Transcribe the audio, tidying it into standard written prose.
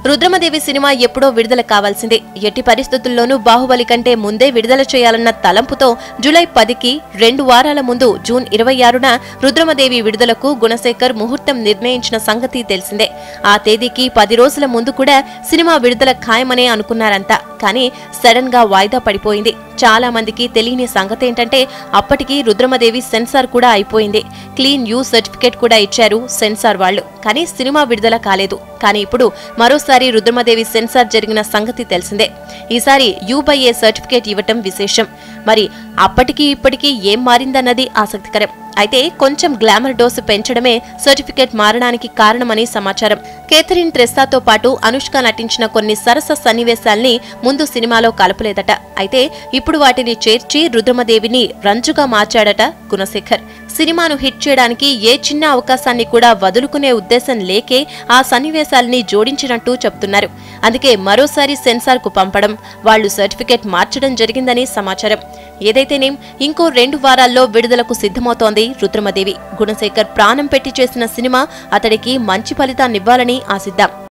Rudramadevi cinema ఎప్పుడో విడుదల కావాల్సిందే. ఎట్టి పరిస్థితుల్లోనూ బాహుబలి కంటే ముందే విడుదల చేయాలన్న తలంపుతో జూలై 10కి 2 వారాల ముందు జూన్ 26న రుద్రమదేవి విడుదలకు గుణశేఖర్ ముహూర్తం నిర్ణయించిన సంగతి తెలిసిందే. ఆ తేదీకి 10 రోజుల ముందు కూడా సినిమా విడుదల ఖాయమనే అనుకున్నారంతా. కానీ సడన్ గా వాయిదా పడిపోయింది. చాలా మందికి తెలియని సంగతేంటంటే అప్పటికి రుద్రమదేవి సెన్సార్ కూడా అయిపోయింది. క్లీన్ యూ సర్టిఫికేట్ కూడా ఇచ్చారు సెన్సార్ వాళ్లు. కానీ సినిమా విడుదల కాలేదు. కానీ ఇప్పుడు మరోసారి రుద్రమదేవి సెన్సార్ జరిగిన సంగతి తెలిసిందే. ఈసారి U/A సర్టిఫికేట్ ఇవ్వటం విశేషం. మరి అప్పటికి ఇప్పటికీ ఏం మారిందన్నది ఆసక్తికరం. అయితే కొంచెం గ్లామర్ డోసు పెంచడమే సర్టిఫికేట్ మారడానికి కారణమని సమాచారం. కేథరిన్ ట్రెస్సాతో పాటు అనుష్క నటించిన కొన్ని సరస సన్నివేశాల్ని ముందు సినిమాలో కలపలేదట. అయితే ఇప్పుడు వాటిని చేర్చి రుద్రమదేవిని రంజుగా మార్చాడట గుణశేఖర్. సినిమాను హిట్ చేయడానికి ఏ చిన్న అవకాశాన్ని కూడా వదులుకునే ఉద్దేశం లేకే ఆ సన్నివేశాల్ని జోడించినట్టు చెప్తున్నారు. అందుకే మరోసారి సెన్సార్ కు పంపడం, వాళ్లు సర్టిఫికేట్ మార్చడం జరిగిందని సమాచారం. ఏదైతేనేం ఇంకో 2 వారాల్లో విడుదలకు సిద్ధమవుతోంది రుద్రమదేవి. గుణశేఖర్ ప్రాణం పెట్టి చేసిన సినిమా అతడికి మంచి ఫలితాన్నివ్వాలని ఆశిద్దాం.